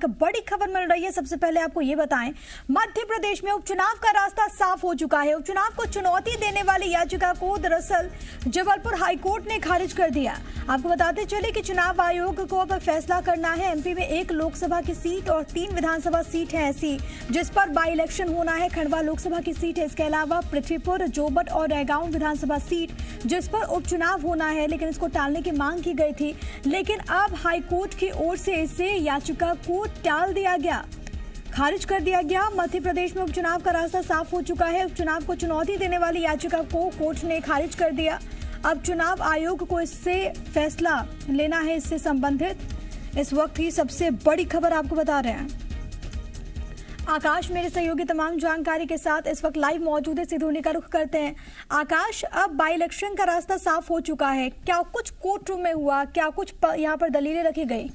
एक बड़ी खबर मिल रही है। सबसे पहले आपको ये बताएं, मध्य प्रदेश में उपचुनाव का रास्ता साफ हो चुका है। उपचुनाव को चुनौती देने वाली याचिका को दरअसल जबलपुर हाईकोर्ट ने खारिज कर दिया। आपको बताते चले कि चुनाव आयोग को अब फैसला करना है। एमपी में 1 लोकसभा की सीट और 3 विधानसभा सीट है ऐसी जिस पर बाई इलेक्शन होना है। खंडवा लोकसभा की सीट है। इसके अलावा पृथ्वीपुर, जोबट और रैगांव विधानसभा सीट जिस पर उपचुनाव होना है, लेकिन इसको टालने की मांग की गई थी। लेकिन अब हाईकोर्ट की ओर से इसे याचिका को टाल दिया गया, खारिज कर दिया गया। मध्य प्रदेश में उपचुनाव का रास्ता साफ हो चुका है। उपचुनाव को चुनौती देने वाली याचिका को कोर्ट ने खारिज कर दिया। अब चुनाव आयोग को इससे फैसला लेना है। इससे संबंधित इस वक्त की सबसे बड़ी खबर आपको बता रहे हैं। आकाश मेरे सहयोगी तमाम जानकारी के साथ इस वक्त लाइव मौजूद है। सीधे का रुख करते हैं। आकाश, अब बाई इलेक्शन का रास्ता साफ हो चुका है, क्या कुछ कोर्ट रूम में हुआ, क्या कुछ यहाँ पर दलीलें रखी गई?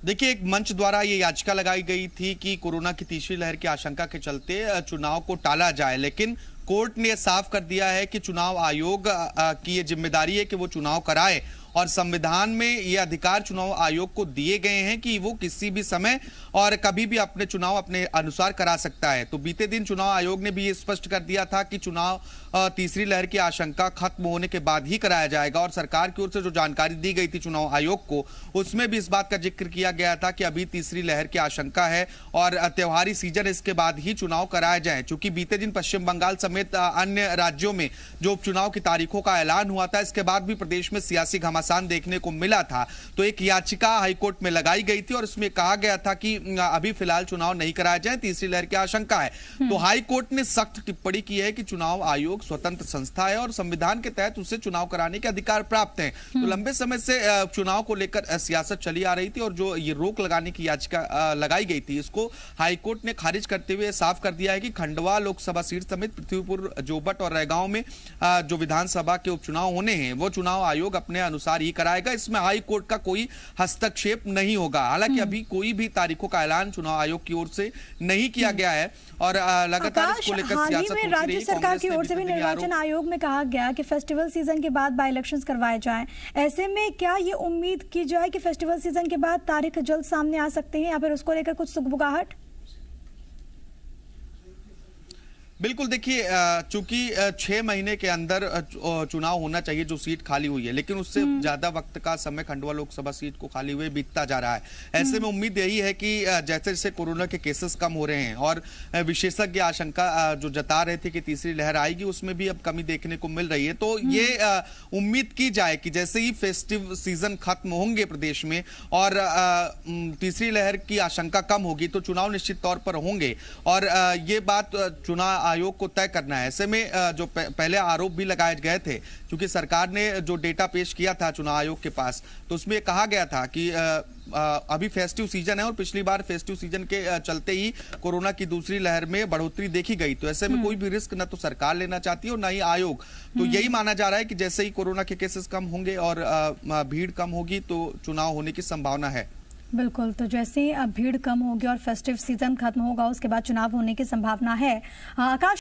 देखिए, एक मंच द्वारा ये याचिका लगाई गई थी कि कोरोना की तीसरी लहर की आशंका के चलते चुनाव को टाला जाए, लेकिन कोर्ट ने साफ कर दिया है कि चुनाव आयोग की ये जिम्मेदारी है कि वो चुनाव कराए और संविधान में ये अधिकार चुनाव आयोग को दिए गए हैं कि वो किसी भी समय और कभी भी अपने चुनाव अपने अनुसार करा सकता है। तो बीते दिन चुनाव आयोग ने भी ये स्पष्ट कर दिया था कि चुनाव तीसरी लहर की आशंका खत्म होने के बाद ही कराया जाएगा और सरकार की ओर से जो जानकारी दी गई थी चुनाव आयोग को, उसमें भी इस बात का जिक्र किया गया था कि अभी तीसरी लहर की आशंका है और त्योहारी सीजन इसके बाद ही चुनाव कराए जाए। चूंकि बीते दिन पश्चिम बंगाल समेत अन्य राज्यों में जो उपचुनाव की तारीखों का ऐलान हुआ था, इसके बाद भी प्रदेश में सियासी घमासान देखने को मिला था। तो एक याचिका हाईकोर्ट में लगाई गई थी और इसमें कहा गया था कि अभी फिलहाल चुनाव नहीं कराया जाए, तीसरी लहर की आशंका है। तो हाईकोर्ट ने सख्त टिप्पणी की है कि चुनाव आयोग स्वतंत्र संस्था है और संविधान के तहत उसे चुनाव कराने के अधिकार प्राप्त हैं। तो लंबे समय से चुनाव को लेकर सियासत चली आ रही थी और जो ये रोक लगाने की याचिका लगाई गई थी, इसको हाईकोर्ट ने खारिज करते हुए साफ कर दिया है कि खंडवा लोकसभा सीट समेत पृथ्वीपुर, जोबट और रैगांव में जो विधानसभा के उपचुनाव होने हैं वो चुनाव आयोग अपने अनुसार ही कराएगा। इसमें हाई कोर्ट का कोई हस्तक्षेप नहीं होगा। हालांकि अभी कोई भी तारीखों का ऐलान चुनाव आयोग की ओर से नहीं किया गया है और लगातार इसको लेकर सियासत होती रही। राज्य सरकार की ओर से भी निर्वाचन आयोग में कहा गया कि फेस्टिवल सीजन के बाद बाई इलेक्शंस करवाए जाएं। ऐसे में क्या ये उम्मीद की जाए कि फेस्टिवल सीजन के बाद तारीख जल्द सामने आ सकते हैं या फिर उसको लेकर कुछ सुगबुगाहट? बिल्कुल, देखिए, चूंकि 6 महीने के अंदर चुनाव होना चाहिए जो सीट खाली हुई है, लेकिन उससे ज्यादा वक्त का समय खंडवा लोकसभा सीट को खाली हुए बीतता जा रहा है। ऐसे में उम्मीद यही है कि जैसे जैसे कोरोना के केसेस कम हो रहे हैं और विशेषज्ञ आशंका जो जता रहे थे कि तीसरी लहर आएगी, उसमें भी अब कमी देखने को मिल रही है। तो ये उम्मीद की जाए कि जैसे ही फेस्टिव सीजन खत्म होंगे प्रदेश में और तीसरी लहर की आशंका कम होगी तो चुनाव निश्चित तौर पर होंगे और ये बात चुनाव आयोग को तय करना है। ऐसे में जो पहले आरोप भी लगाए गए थे, क्योंकि सरकार ने जो डेटा पेश किया था चुनाव आयोग के पास, तो उसमें कहा गया था कि अभी फेस्टिव सीजन है और पिछली बार फेस्टिव सीजन के चलते ही कोरोना की दूसरी लहर में बढ़ोतरी देखी गई। तो ऐसे में कोई भी रिस्क ना तो सरकार लेना चाहती है और ना ही आयोग। तो यही माना जा रहा है कि जैसे ही कोरोना के केसेस कम होंगे और भीड़ कम होगी तो चुनाव होने की संभावना है। बिल्कुल, तो जैसे ही अब भीड़ कम होगी और फेस्टिव सीजन खत्म होगा उसके बाद चुनाव होने की संभावना है। आकाश